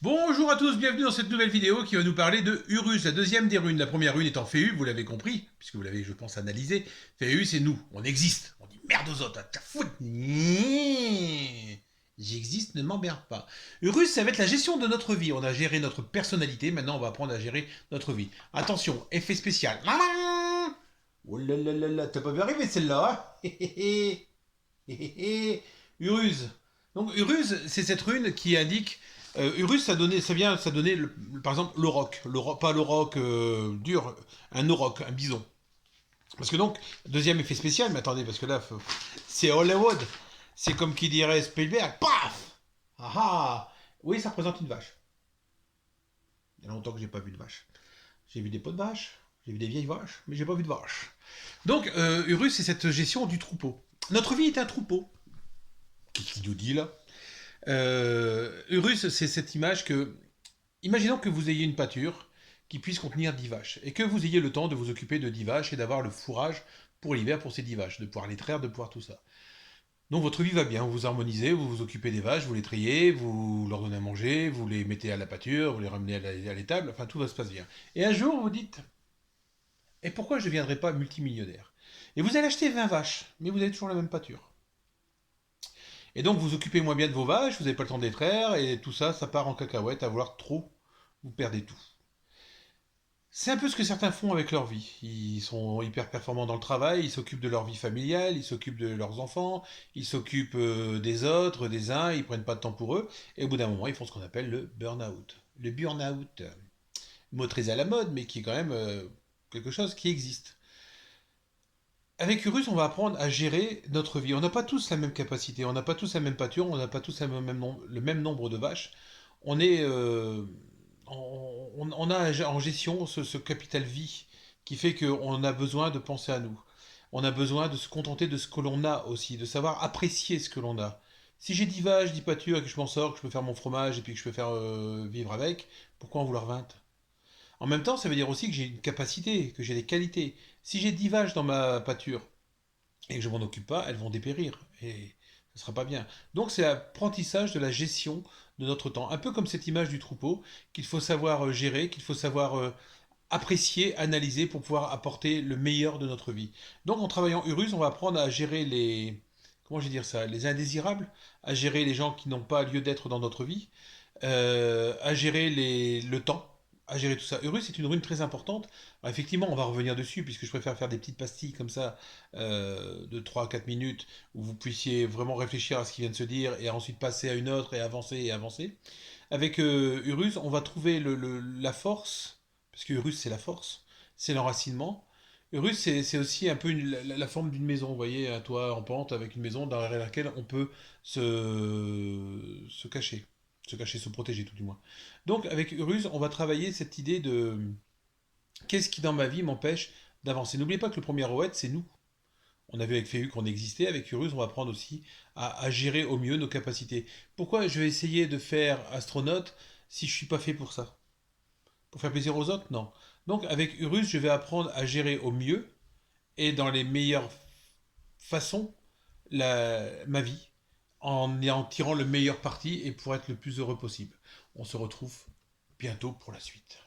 Bonjour à tous, bienvenue dans cette nouvelle vidéo qui va nous parler de Urus, la deuxième des runes. La première rune étant Féu, vous l'avez compris, puisque vous l'avez, je pense, analysé. Féu, c'est nous, on existe. On dit merde aux autres, t'as foutre. J'existe, ne m'emmerde pas. Urus, ça va être la gestion de notre vie. On a géré notre personnalité, maintenant on va apprendre à gérer notre vie. Attention, effet spécial. Oh là là là là, t'as pas vu arriver celle-là, hein. Urus. Donc Urus, c'est cette rune qui indique Urus, ça donnait par exemple pas le roc dur, un auroch, un bison. Parce que donc, deuxième effet spécial, mais attendez, parce que là, c'est Hollywood. C'est comme qui dirait Spielberg, paf. Ah ah. Oui, ça représente une vache. Il y a longtemps que j'ai pas vu de vache. J'ai vu des pots de vache, j'ai vu des vieilles vaches, mais j'ai pas vu de vache. Donc, Urus, c'est cette gestion du troupeau. Notre vie est un troupeau. Qu'est-ce qu'il nous dit là? Urus, c'est cette image que. Imaginons que vous ayez une pâture qui puisse contenir 10 vaches et que vous ayez le temps de vous occuper de 10 vaches et d'avoir le fourrage pour l'hiver pour ces 10 vaches, de pouvoir les traire, de pouvoir tout ça. Donc votre vie va bien, vous vous harmonisez, vous vous occupez des vaches, vous les triez, vous leur donnez à manger, vous les mettez à la pâture, vous les ramenez à l'étable, enfin tout va se passer bien. Et un jour vous dites, et pourquoi je ne deviendrai pas multimillionnaire? Et vous allez acheter 20 vaches, mais vous avez toujours la même pâture. Et donc vous occupez moins bien de vos vaches, vous n'avez pas le temps de les traire, et tout ça, ça part en cacahuète, à vouloir trop, vous perdez tout. C'est un peu ce que certains font avec leur vie. Ils sont hyper performants dans le travail, ils s'occupent de leur vie familiale, ils s'occupent de leurs enfants, ils s'occupent des autres, des uns, ils prennent pas de temps pour eux, et au bout d'un moment, ils font ce qu'on appelle le burn-out. Le burn-out, mot très à la mode, mais qui est quand même quelque chose qui existe. Avec Urus, on va apprendre à gérer notre vie. On n'a pas tous la même capacité, on n'a pas tous la même pâture, on n'a pas tous le même nombre de vaches. On est, on a en gestion ce capital vie qui fait qu'on a besoin de penser à nous. On a besoin de se contenter de ce que l'on a aussi, de savoir apprécier ce que l'on a. Si j'ai 10 vaches, 10 pâtures, et que je m'en sors, que je peux faire mon fromage et puis que je peux faire vivre avec, pourquoi en vouloir 20? En même temps, ça veut dire aussi que j'ai une capacité, que j'ai des qualités. Si j'ai 10 vaches dans ma pâture et que je m'en occupe pas, elles vont dépérir. Et ce sera pas bien. Donc c'est l'apprentissage de la gestion de notre temps. Un peu comme cette image du troupeau qu'il faut savoir gérer, qu'il faut savoir apprécier, analyser pour pouvoir apporter le meilleur de notre vie. Donc en travaillant Urus, on va apprendre à gérer les... Comment je vais dire ça? Les indésirables, à gérer les gens qui n'ont pas lieu d'être dans notre vie, à gérer le temps, à gérer tout ça. Urus c'est une rune très importante. Alors, effectivement, on va revenir dessus, puisque je préfère faire des petites pastilles comme ça, de 3 à 4 minutes, où vous puissiez vraiment réfléchir à ce qui vient de se dire, et ensuite passer à une autre, et avancer, et avancer. Avec Urus, on va trouver la force, parce que Urus c'est la force, c'est l'enracinement. Urus c'est aussi un peu la forme d'une maison, vous voyez, un toit en pente avec une maison derrière laquelle on peut se cacher. Se cacher, se protéger tout du moins. Donc avec Urus, on va travailler cette idée de qu'est-ce qui dans ma vie m'empêche d'avancer. N'oubliez pas que le premier Roët, c'est nous. On a vu avec Féhu qu'on existait, avec Urus, on va apprendre aussi à gérer au mieux nos capacités. Pourquoi je vais essayer de faire astronaute si je suis pas fait pour ça? Pour faire plaisir aux autres? Non. Donc avec Urus, je vais apprendre à gérer au mieux et dans les meilleures façons ma vie, en tirant le meilleur parti et pour être le plus heureux possible. On se retrouve bientôt pour la suite.